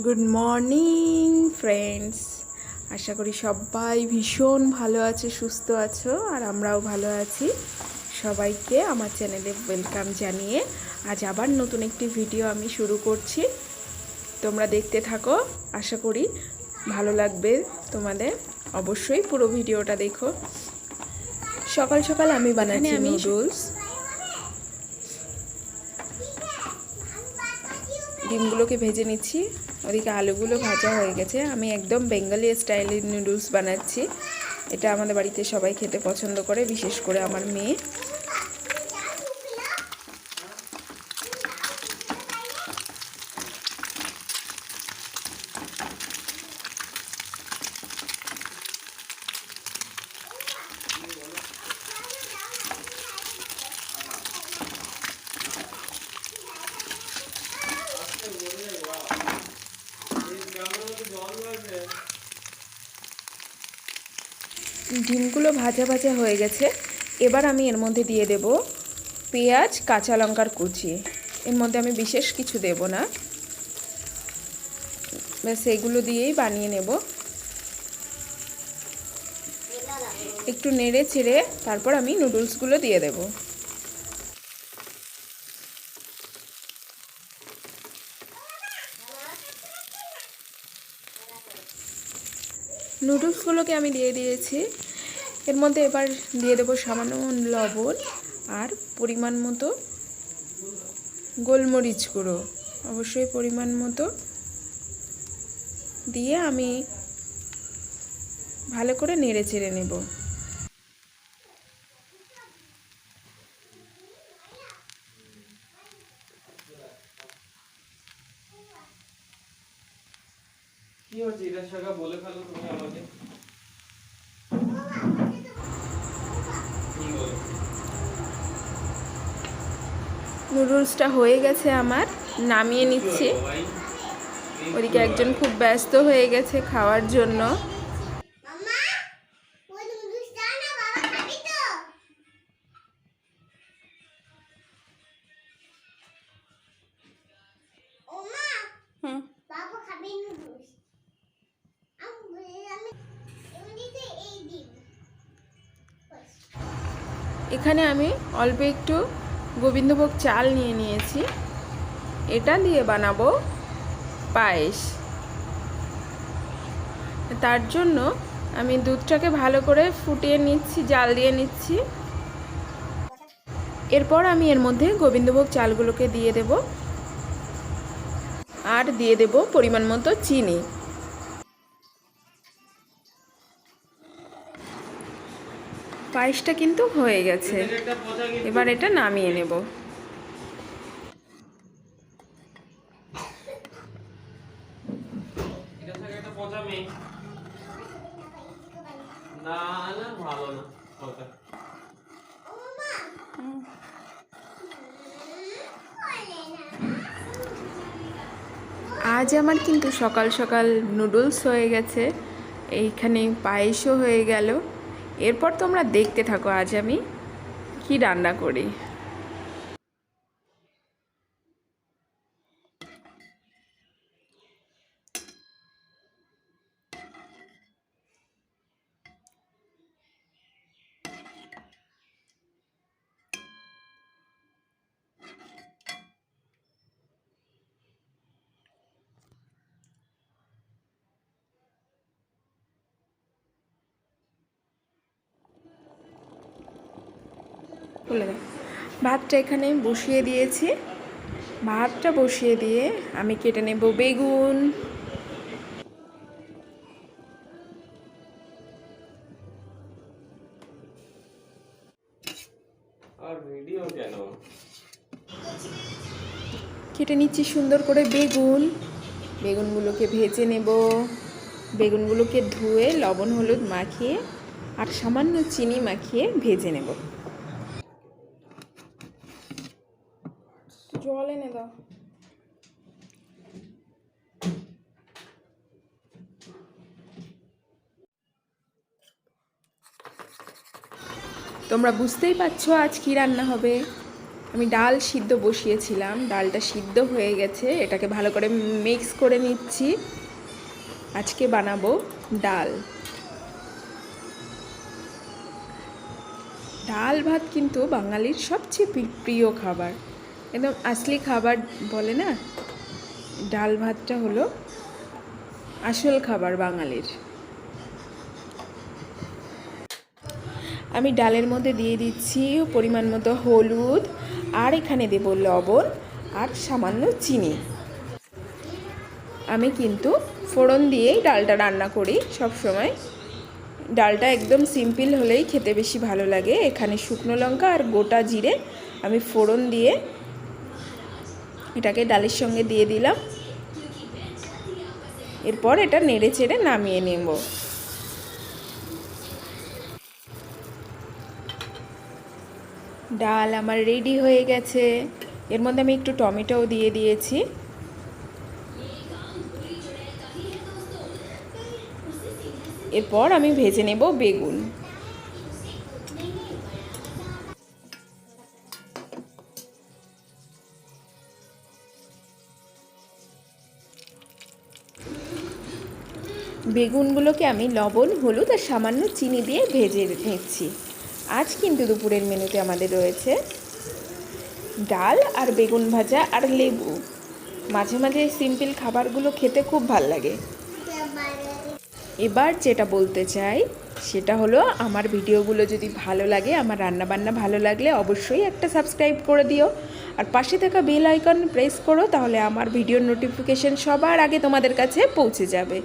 Good morning friends, আশা করি সবাই ভীষণ ভালো আছে, সুস্থ আছো, আর আমরাও ভালো আছি। সবাইকে আমার চ্যানেলে ওয়েলকাম জানিয়ে আজ আবার নতুন একটি ভিডিও আমি শুরু করছি। তোমরা দেখতে থাকো, আশা করি ভালো লাগবে তোমাদের। অবশ্যই পুরো ভিডিওটা দেখো। সকাল সকাল আমি বানাচ্ছি নুডলস। ডিমগুলোকে ভেজে নিচ্ছি, ওদিকে আলুগুলো ভাজা হয়ে গেছে। আমি একদম বেঙ্গলি স্টাইলের নুডলস বানাচ্ছি। এটা আমাদের বাড়িতে সবাই খেতে পছন্দ করে, বিশেষ করে আমার মেয়ে। ডিমগুলো ভাজা ভাজা হয়ে গেছে। এবার আমি এর মধ্যে দিয়ে দেব পেঁয়াজ, কাঁচা লঙ্কার কুচি। এর মধ্যে আমি বিশেষ কিছু দেব না, ব্যাস এগুলো দিয়েই বানিয়ে নেব। একটু নেড়ে চেড়ে তারপর আমি নুডলসগুলো দিয়ে দেব। নুডলসগুলোকে আমি দিয়ে দিয়েছি। এর মধ্যে এবার দিয়ে দেবো সামান্য লবণ আর পরিমাণ মতো গোলমরিচ গুঁড়ো, অবশ্যই পরিমাণ মতো দিয়ে আমি ভালো করে নেড়ে চেড়ে নেব। কি হচ্ছে এটা শাখা বলে ফেলো তুমি আমাকে। নুডলসটা হয়ে গেছে আমার, নামিয়ে নিচ্ছি। ওদিকে একজন খুব ব্যস্ত হয়ে গেছে খাওয়ার জন্য। এখানে আমি অল্প একটু গোবিন্দভোগ চাল নিয়ে নিয়েছি, এটা দিয়ে বানাবো পায়েস। তার জন্য আমি দুধটাকে ভালো করে ফুটিয়ে নিচ্ছি, জাল দিয়ে নিচ্ছি। এরপর আমি এর মধ্যে গোবিন্দভোগ চালগুলোকে দিয়ে দেব, আর দিয়ে দেব পরিমাণ মতো চিনি। পায়েসটা কিন্তু হয়ে গেছে, এবার এটা নামিয়ে নেব। আজ আমার কিন্তু সকাল সকাল নুডলস হয়ে গেছে, এইখানে পায়েসও হয়ে গেল। এরপর তোমরা দেখতে থাকো আজ আমি কি রান্না করি। বলে দাও। ভাতটা এখানে বসিয়ে দিয়েছি। ভাতটা বসিয়ে দিয়ে আমি কেটে নেব বেগুন। আর ভিডিও কেন? কেটে নিচ্ছি সুন্দর করে বেগুন। বেগুনগুলোকে ভেজে নেব। বেগুনগুলোকে ধুয়ে লবণ হলুদ মাখিয়ে আর সামান্য চিনি মাখিয়ে ভেজে নেব। জল এনে দাও। তোমরা বুঝতেই পারছো আজ কি রান্না হবে। আমি ডাল সিদ্ধ বসিয়েছিলাম, ডালটা সিদ্ধ হয়ে গেছে, এটাকে ভালো করে মিক্স করে নিচ্ছি। আজকে বানাবো ডাল। ডাল ভাত কিন্তু বাঙালির সবচেয়ে প্রিয় খাবার, একদম আসলি খাবার বলে না, ডাল ভাতটা হলো আসল খাবার বাঙালির। আমি ডালের মধ্যে দিয়ে দিচ্ছি পরিমাণ মতো হলুদ, আর এখানে দেব লবণ আর সামান্য চিনি। আমি কিন্তু ফোড়ন দিয়েই ডালটা রান্না করি সব সময়। ডালটা একদম সিম্পল হলেই খেতে বেশি ভালো লাগে। এখানে শুকনো লঙ্কা আর গোটা জিরে আমি ফোড়ন দিয়ে এটাকে ডালের সঙ্গে দিয়ে দিলাম। এরপর এটা নেড়ে চেড়ে নামিয়ে নেব। ডাল আমার রেডি হয়ে গেছে। এর মধ্যে আমি একটু টমেটোও দিয়ে দিয়েছি। এরপর আমি ভেজে নেব বেগুন। বেগুনগুলোকে আমি লবণ, হলুদ আর সামান্য চিনি দিয়ে ভেজে নিচ্ছি। আজ কিন্তু দুপুরের মেনুতে আমাদের রয়েছে ডাল আর বেগুন ভাজা আর লেবু। মাঝে মাঝে সিম্পল খাবারগুলো খেতে খুব ভাল লাগে। এবার যেটা বলতে চাই সেটা হলো, আমার ভিডিওগুলো যদি ভালো লাগে, আমার রান্নাবান্না ভালো লাগলে অবশ্যই একটা সাবস্ক্রাইব করে দিও, আর পাশে থাকা বেল আইকন প্রেস করো, তাহলে আমার ভিডিওর নোটিফিকেশন সবার আগে তোমাদের কাছে পৌঁছে যাবে।